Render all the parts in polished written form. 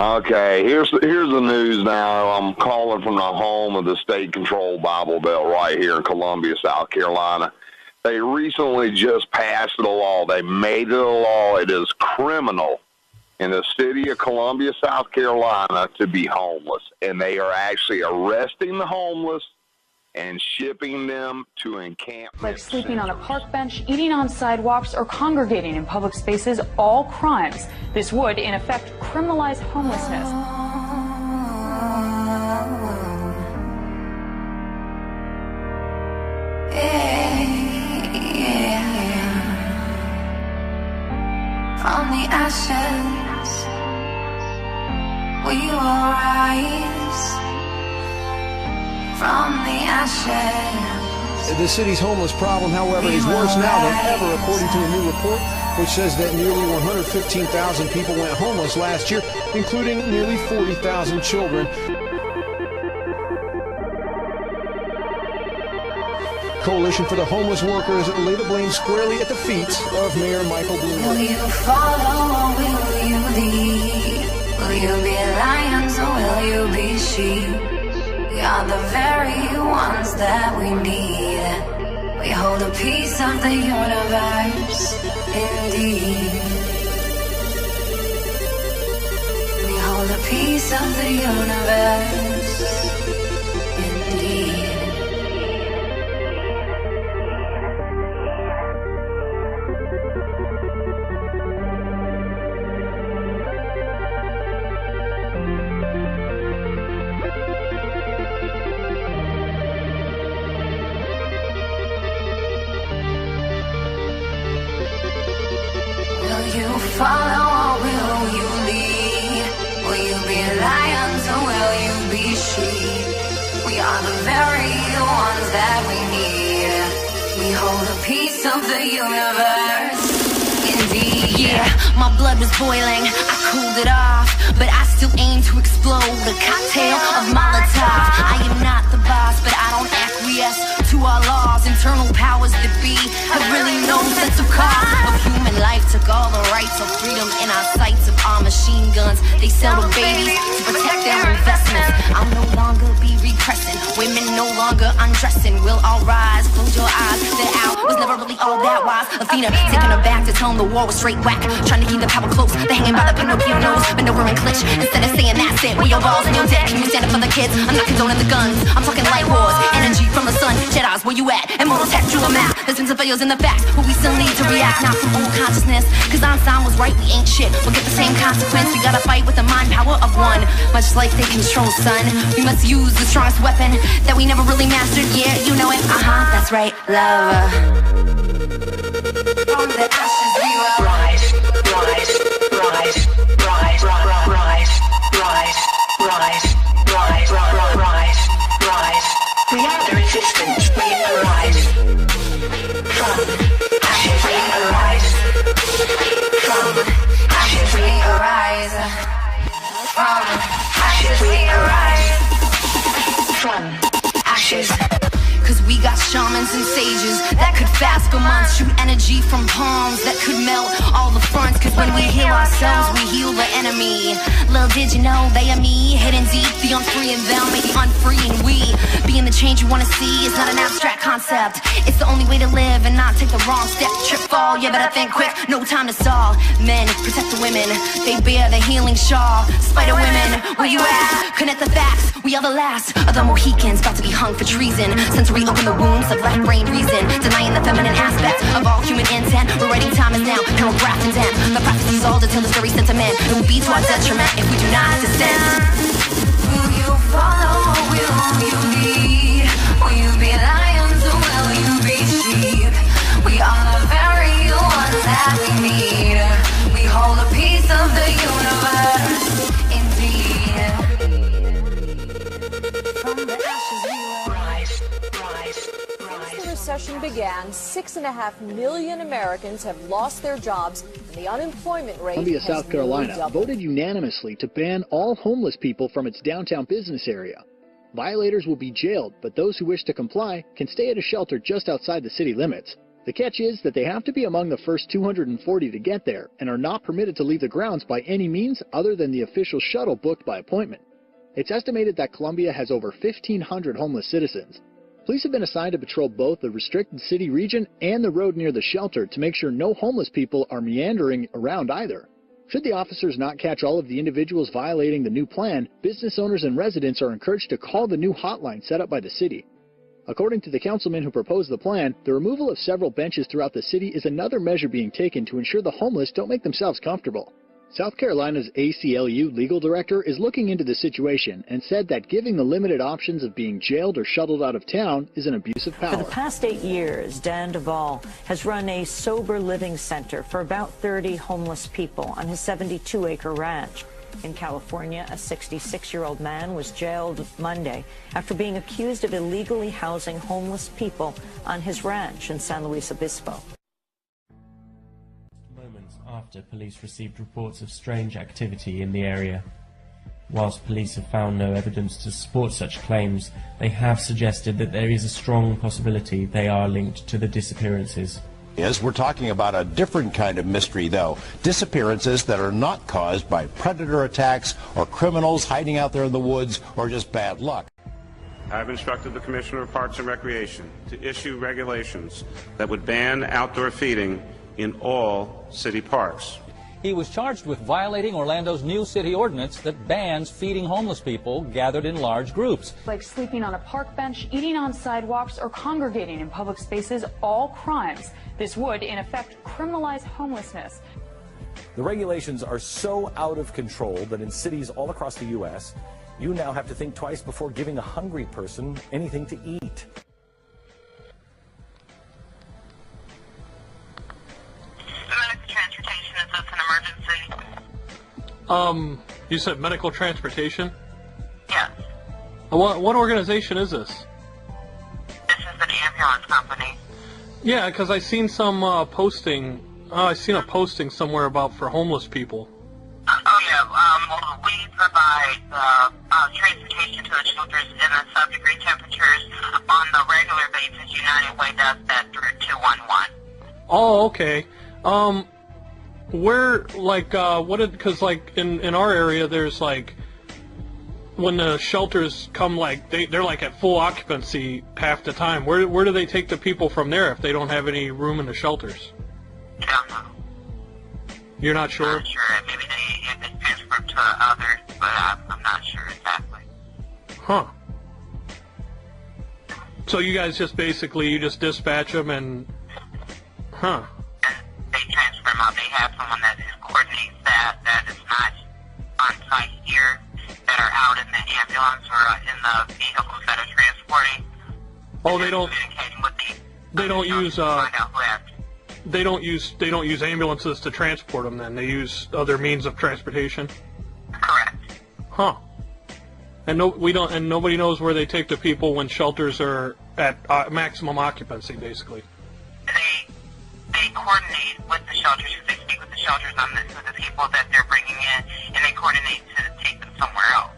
Okay, here's the news now. I'm calling from the home of the state-controlled Bible Belt right here in Columbia, South Carolina. They recently just passed a law. They made it a law. It is criminal in the city of Columbia, South Carolina, to be homeless. And they are actually arresting the homeless and shipping them to encampment like sleeping centers. on a park bench, eating on sidewalks, or congregating in public spaces, all crimes. This would, in effect, criminalize homelessness. From the ashes, we will rise. From the ashes. The city's homeless problem, however, is worse now than ever, according to a new report, which says that nearly 115,000 people went homeless last year, including nearly 40,000 children. Coalition for the Homeless Workers lay the blame squarely at the feet of Mayor Michael Bloomberg. Will you follow or will you lead? Will you be lions or will you be sheep? We are the very ones that we need. We hold a piece of the universe, indeed. We hold a piece of the universe, indeed. Will you follow or will you lead? Will you be lions or will you be sheep? We are the very ones that we need. We hold a piece of the universe, indeed. Yeah, my blood was boiling, I cooled it off, but I still aim to explode a cocktail of Molotov. I am not the boss, but I don't acquiesce to our laws. Internal powers that be have really no sense of cost of human life. Took all the rights of freedom in our sights of our machine guns. They sell the babies to protect their investments. I'll no longer be repressing, women no longer undressing. We'll all rise, close your eyes. That out was never really all that wise. Athena taking her back to tell them the war was straight whack. Trying to keep the power close, they hanging by the Pinocchio nose. Bend over and clinch instead of saying that's it. With your balls and your dick, can you stand up for the kids? I'm not condoning the guns, I'm talking light wars. Energy from the sun, Jedi's where you at? Immortal tech, drill them out. There's been some failures in the facts, but we still need to react. Not from old consciousness, cause Einstein was right, we ain't shit. We'll get the same consequence, we gotta fight with the mind power of one. Much like they control sun, we must use the strongest weapon that we never really mastered. Yeah, you know it, that's right, love. From the ashes we will rise, rise, rise, rise, rise, rise, rise, rise, rise, rise, rise. We are the resistance, we arise. From ashes we arise. From ashes we arise. From ashes we arise. From ashes. Cause we got shamans and sages that could fast for months, shoot energy from palms that could melt all the fronts. Cause when we heal ourselves, we heal the enemy. Little did you know they are me, hidden deep. The unfree in them may be unfree and we. Being the change you wanna see is not an abstract concept. It's the only way to live and not take the wrong step. Trip, fall, you better think quick, no time to stall. Men, protect the women, they bear the healing shawl. Spider women, where you at? Connect the facts, we are the last of the Mohicans, about to be hung for treason. Since reopen the wounds of left brain reason, denying the feminine aspect of all human intent. We're writing time is now, and we're grafting down. The prophecies all detail this very sentiment. It will be to our detriment if we do not descend. Will you follow or will you lead? Will you be lions or will you be sheep? We are the very ones that we need. We hold a piece of the universe, indeed. From the ashes we will rise, rise, rise. Since the recession began, 6.5 million Americans have lost their jobs, and the unemployment rate Columbia, has South Carolina, doubled. voted unanimously to ban all homeless people from its downtown business area. Violators will be jailed, but those who wish to comply can stay at a shelter just outside the city limits. The catch is that they have to be among the first 240 to get there and are not permitted to leave the grounds by any means other than the official shuttle booked by appointment. It's estimated that Columbia has over 1,500 homeless citizens. Police have been assigned to patrol both the restricted city region and the road near the shelter to make sure no homeless people are meandering around either. Should the officers not catch all of the individuals violating the new plan, business owners and residents are encouraged to call the new hotline set up by the city. According to the councilman who proposed the plan, the removal of several benches throughout the city is another measure being taken to ensure the homeless don't make themselves comfortable. South Carolina's ACLU legal director is looking into the situation and said that giving the limited options of being jailed or shuttled out of town is an abuse of power. For the past 8 years, Dan Duvall has run a sober living center for about 30 homeless people on his 72-acre ranch. In California, a 66-year-old man was jailed Monday after being accused of illegally housing homeless people on his ranch in San Luis Obispo. Moments after police received reports of strange activity in the area. Whilst police have found no evidence to support such claims, they have suggested that there is a strong possibility they are linked to the disappearances. We're talking about a different kind of mystery, though. Disappearances that are not caused by predator attacks or criminals hiding out there in the woods or just bad luck. I've instructed the Commissioner of Parks and Recreation to issue regulations that would ban outdoor feeding in all city parks. He was charged with violating Orlando's new city ordinance that bans feeding homeless people gathered in large groups. Like sleeping on a park bench, eating on sidewalks, or congregating in public spaces, all crimes. This would, in effect, criminalize homelessness. The regulations are so out of control that in cities all across the U.S., you now have to think twice before giving a hungry person anything to eat. Transportation, is this an emergency? You said medical transportation? Yes. What organization is this? This is an ambulance company. Yeah, because I seen some posting. I seen a posting somewhere about for homeless people. Oh yeah. Well, we provide transportation to the shelters in the sub-degree temperatures on the regular basis. United Way does that through 211. Oh, okay. Where, like, because, like, in our area, there's, like, when the shelters come, like, they're, like, at full occupancy half the time. Where do they take the people from there if they don't have any room in the shelters? I don't know. You're not sure? I'm not sure. Maybe they transfer to others, but I'm not sure exactly. Huh. So you guys just basically, you just dispatch them and... Huh. They transfer them out. They have someone that coordinates that is not on site here, that are out in the ambulance or in the vehicles that are transporting. Oh, they don't use ambulances to transport them then. They use other means of transportation? Correct. Huh. And nobody knows where they take the people when shelters are at maximum occupancy, basically. They coordinate with the shelters, they speak with the shelters on the people that they're bringing in, and they coordinate to take them somewhere else.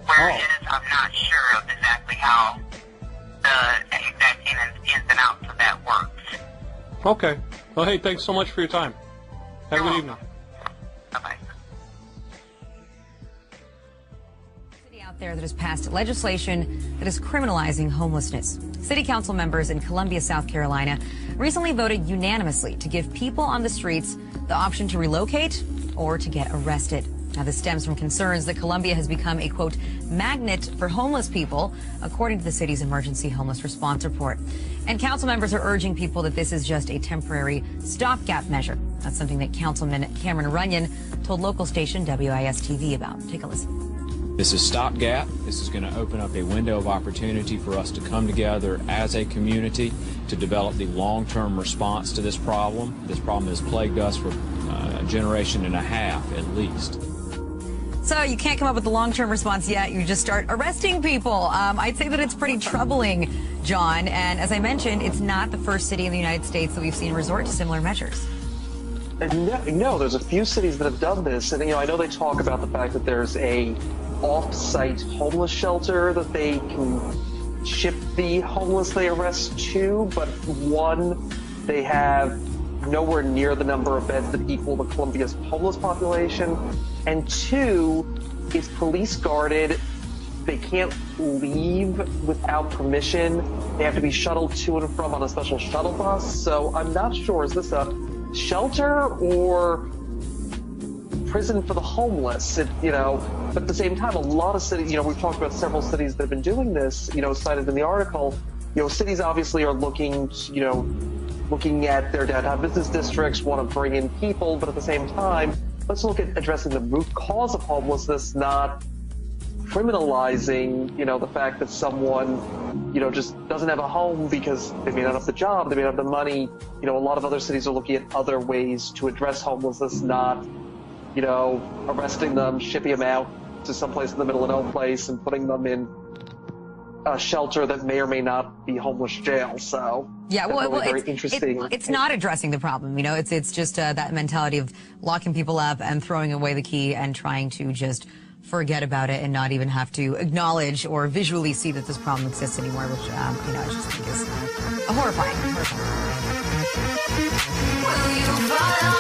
Where it is, I'm not sure of exactly how the exact ins and outs of that works. Okay. Well, hey, thanks so much for your time. Have a good evening. Bye-bye. Out there that has passed legislation that is criminalizing homelessness. City council members in Columbia, South Carolina, recently voted unanimously to give people on the streets the option to relocate or to get arrested. Now, this stems from concerns that Columbia has become a, quote, magnet for homeless people, according to the city's emergency homeless response report. And council members are urging people that this is just a temporary stopgap measure. That's something that Councilman Cameron Runyon told local station WIS-TV about. Take a listen. This is stopgap. This is going to open up a window of opportunity for us to come together as a community to develop the long-term response to this problem. This problem has plagued us for a generation and a half at least. So you can't come up with the long-term response yet. You just start arresting people. I'd say that it's pretty troubling, John. And as I mentioned, it's not the first city in the United States that we've seen resort to similar measures. No, there's a few cities that have done this. And, I know they talk about the fact that there's a off-site homeless shelter that they can ship the homeless they arrest to, but one they have nowhere near the number of beds that equal the Colombia's homeless population. And 2, it's police guarded. They can't leave without permission. They have to be shuttled to and from on a special shuttle bus. So I'm not sure, is this a shelter or prison for the homeless? But at the same time, a lot of cities, we've talked about several cities that have been doing this, cited in the article. Cities obviously are looking at their downtown business districts, want to bring in people, but at the same time, let's look at addressing the root cause of homelessness, not criminalizing, the fact that someone, just doesn't have a home because they may not have the job, they may not have the money. A lot of other cities are looking at other ways to address homelessness, not, arresting them, shipping them out to someplace in the middle of no place and putting them in a shelter that may or may not be homeless jail. So yeah, well, very interesting. It's not addressing the problem. It's just that mentality of locking people up and throwing away the key and trying to just forget about it and not even have to acknowledge or visually see that this problem exists anymore, which I just think is horrifying. Will you follow?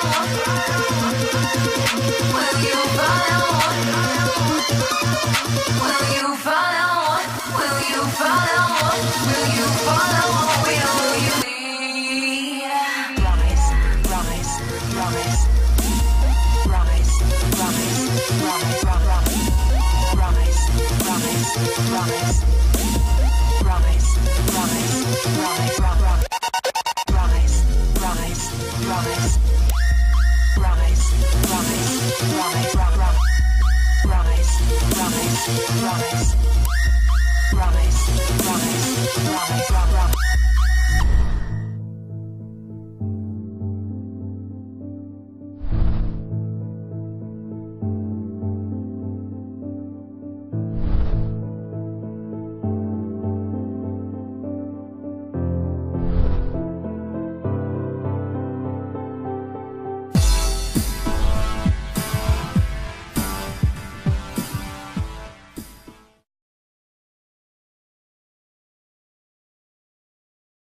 Will you follow? Will you follow? Will you follow? Will you follow? Will you lead? Rise, rise, rise. Rise, rise, rise, rise, rise, rise, rise, rise, rise, rise, rise. Rise, rise, rise, rise, rise, rise, rise, rise, rise, rise, rise, rise, rise, rise, rise.